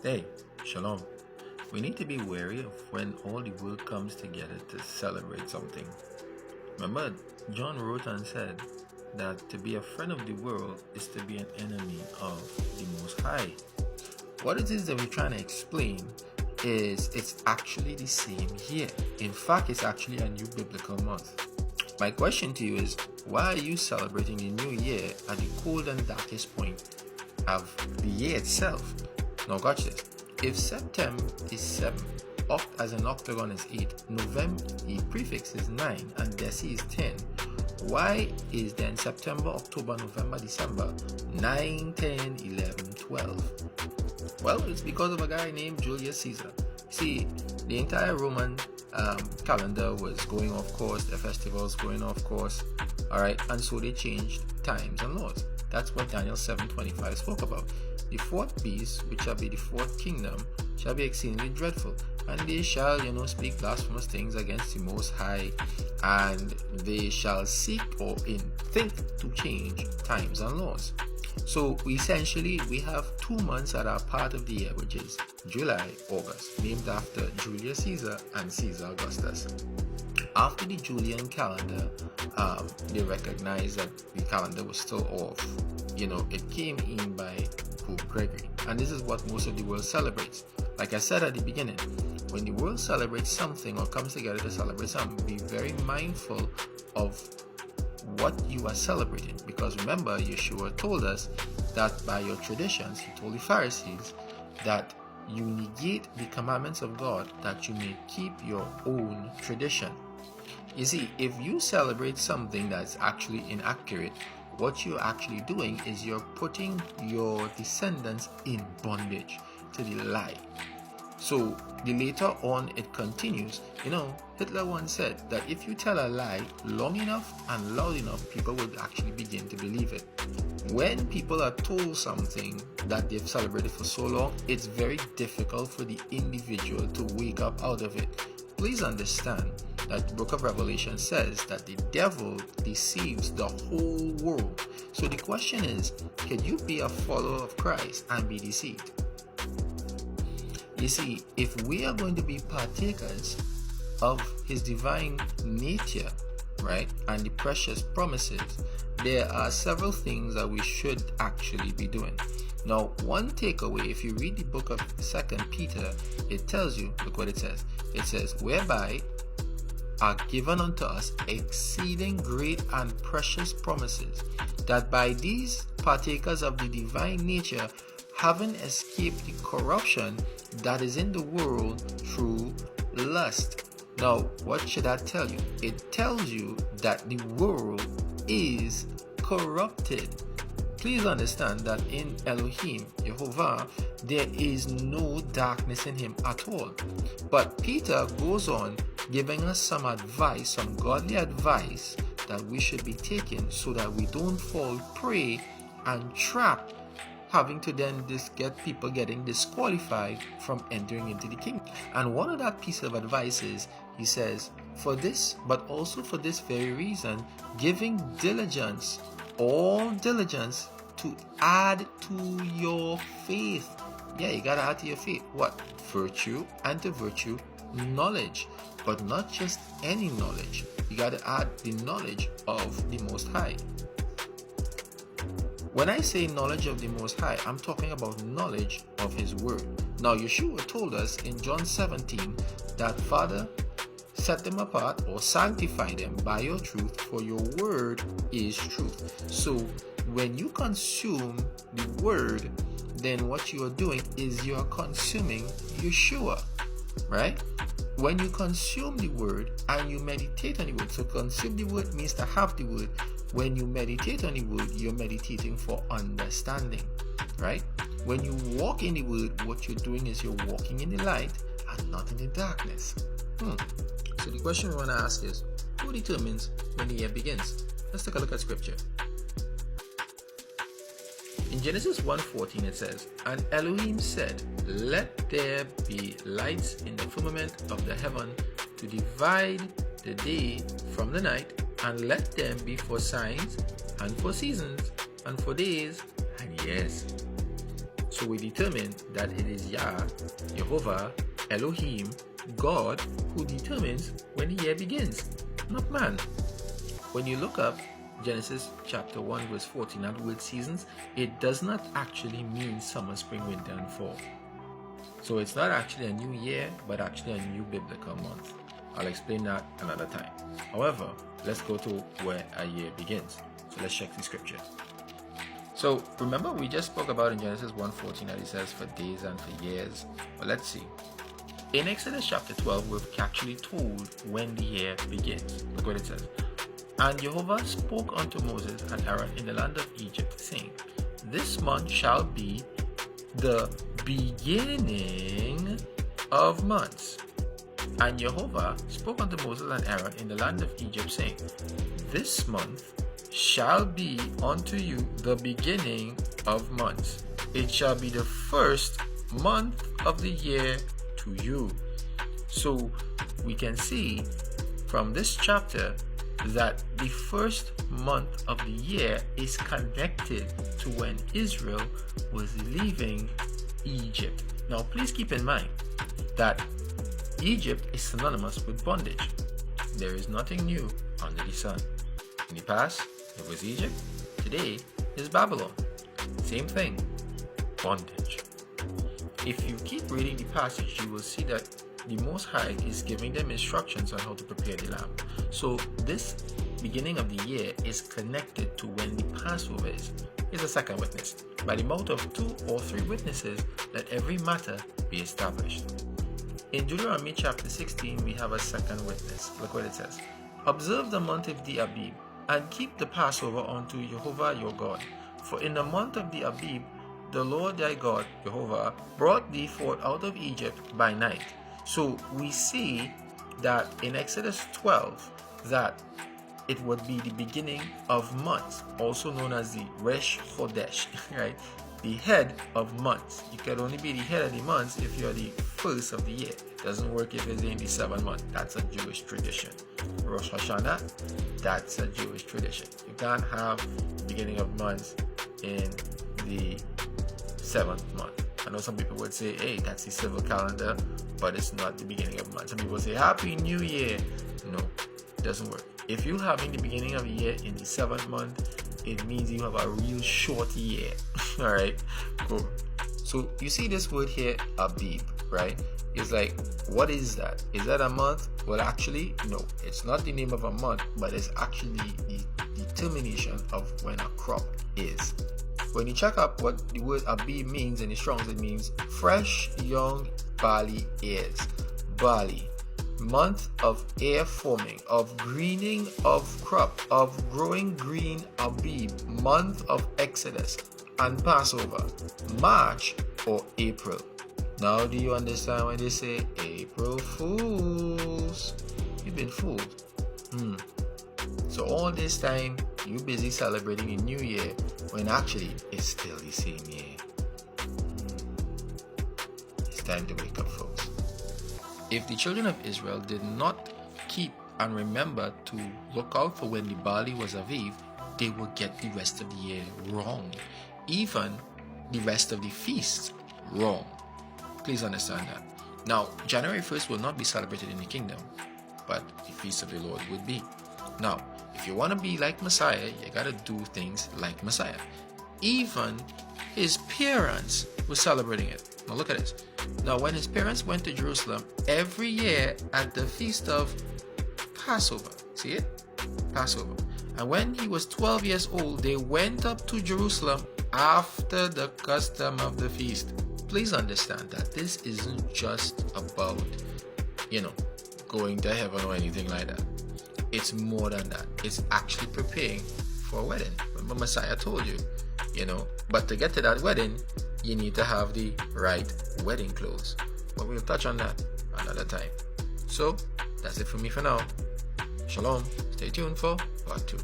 Hey, shalom. We need to be wary of when all the world comes together to celebrate something. Remember, John wrote and said that to be a friend of the world is to be an enemy of the Most High. What it is that we're trying to explain is it's actually the same here. In fact, it's actually a new biblical month. My question to you is, why are you celebrating the new year at the cold and darkest point of the year itself? Now watch this. If September is 7, Oct as an octagon is 8, November, the prefix is 9, and Deci is 10, why is then September, October, November, December 9, 10, 11, 12? Well, it's because of a guy named Julius Caesar. See, the entire Roman calendar was going off course, the festivals going off course, alright, and so they changed times and laws. That's what Daniel 7:25 spoke about. The fourth beast, which shall be the fourth kingdom, shall be exceedingly dreadful, and they shall, speak blasphemous things against the Most High, and they shall seek or think to change times and laws. So essentially, we have 2 months that are part of the year, which is July, August, named after Julius Caesar and Caesar Augustus. After the Julian calendar, they recognized that the calendar was still off. It came in by Pope Gregory, and this is what most of the world celebrates. Like I said at the beginning, when the world celebrates something or comes together to celebrate something, be very mindful of what you are celebrating, because remember, Yeshua told us that by your traditions, he told the Pharisees that you negate the commandments of God that you may keep your own tradition. You see, if you celebrate something that's actually inaccurate, what you're actually doing is you're putting your descendants in bondage to the lie. So later on it continues. Hitler once said that if you tell a lie long enough and loud enough, people would actually begin to believe it. When people are told something that they've celebrated for so long, it's very difficult for the individual to wake up out of it. Please understand that the book of Revelation says that the devil deceives the whole world. So the question is, can you be a follower of Christ and be deceived? You see, if we are going to be partakers of his divine nature, right, and the precious promises, there are several things that we should actually be doing. Now, one takeaway, if you read the book of 2 Peter, it tells you, look what it says. It says, whereby are given unto us exceeding great and precious promises, that by these partakers of the divine nature, having escaped the corruption that is in the world through lust. Now, what should that tell you? It tells you that the world is corrupted. Please understand that in Elohim, Jehovah, there is no darkness in him at all. But Peter goes on giving us some advice, some godly advice that we should be taking so that we don't fall prey and trap, having to then get people getting disqualified from entering into the kingdom. And one of that piece of advice is, he says, for this, but also for this very reason, giving diligence, all diligence, to add to your faith. Yeah, you gotta add to your faith. What? Virtue, and to virtue, knowledge. But not just any knowledge. You gotta add the knowledge of the Most High. When I say knowledge of the Most High, I'm talking about knowledge of His Word. Now, Yeshua told us in John 17 that, Father, set them apart or sanctify them by your truth, for your word is truth. So, when you consume the Word, then what you are doing is you are consuming Yeshua, right? When you consume the Word and you meditate on the Word, so consume the Word means to have the Word. When you meditate on the Word, you're meditating for understanding, right? When you walk in the Word, what you're doing is you're walking in the light and not in the darkness. So the question we want to ask is, who determines when the year begins? Let's take a look at scripture. In Genesis 1:14 it says, and Elohim said, let there be lights in the firmament of the heaven to divide the day from the night, and let them be for signs, and for seasons, and for days, and years. So we determine that it is Yah, Jehovah, Elohim, God, who determines when the year begins, not man. When you look up Genesis chapter 1 verse 14, that word seasons, it does not actually mean summer, spring, winter, and fall. So it's not actually a new year, but actually a new biblical month. I'll explain that another time. However, let's go to where a year begins. So let's check the scripture. So remember we just spoke about in Genesis 1:14 that it says for days and for years. Well, let's see. In Exodus chapter 12, we're actually told when the year begins. Look what it says. And Jehovah spoke unto Moses and Aaron in the land of Egypt, saying, This month shall be the beginning of months. And Jehovah spoke unto Moses and Aaron in the land of Egypt, saying, This month shall be unto you the beginning of months. It shall be the first month of the year to you. So we can see from this chapter that the first month of the year is connected to when Israel was leaving Egypt. Now please keep in mind that Egypt is synonymous with bondage. There is nothing new under the sun. In the past, it was Egypt. Today is Babylon. Same thing, bondage. If you keep reading the passage, you will see that the Most High is giving them instructions on how to prepare the lamb. So this beginning of the year is connected to when the Passover is. Here's a second witness. By the mouth of 2 or 3 witnesses, let every matter be established. In Deuteronomy chapter 16, we have a second witness. Look what it says. Observe the month of the Abib, and keep the Passover unto Jehovah your God. For in the month of the Abib, the Lord thy God, Jehovah, brought thee forth out of Egypt by night. So we see that in Exodus 12 that it would be the beginning of months, also known as the Resh Chodesh, right? The head of months. You can only be the head of the months if you're the first of the year. It doesn't work if it's in the 7th month. That's a Jewish tradition. Rosh Hashanah, that's a Jewish tradition. You can't have the beginning of months in the 7th month. I know some people would say, hey, that's the civil calendar, but it's not the beginning of month. Some people say, Happy New Year. No, it doesn't work. If you're having the beginning of the year in the 7th month, it means you have a real short year. Alright, cool. So you see this word here, Abib, right? It's like, what is that? Is that a month? Well, actually, no. It's not the name of a month, but it's actually the determination of when a crop is. When you check up what the word Abib means in the Strong's, it means fresh, young barley ears. Barley. Month of air forming, of greening of crop, of growing green Abib. Month of Exodus and Passover. March or April. Now do you understand when they say April Fools? You've been fooled. So all this time you busy celebrating a new year when actually it's still the same year. It's time to wake up, folks. If the children of Israel did not keep and remember to look out for when the barley was Aviv, they would get the rest of the year wrong. Even the rest of the feasts wrong. Please understand that. Now, January 1st will not be celebrated in the kingdom, but the feast of the Lord would be. Now, if you want to be like Messiah, you got to do things like Messiah. Even his parents were celebrating it. Now look at this. Now when his parents went to Jerusalem every year at the feast of Passover, see it? Passover. And when he was 12 years old, they went up to Jerusalem after the custom of the feast. Please understand that this isn't just about, going to heaven or anything like that. It's more than that. It's actually preparing for a wedding. Remember Messiah told you, but to get to that wedding, you need to have the right wedding clothes. But we'll touch on that another time. So, that's it for me for now. Shalom. Stay tuned for part 2.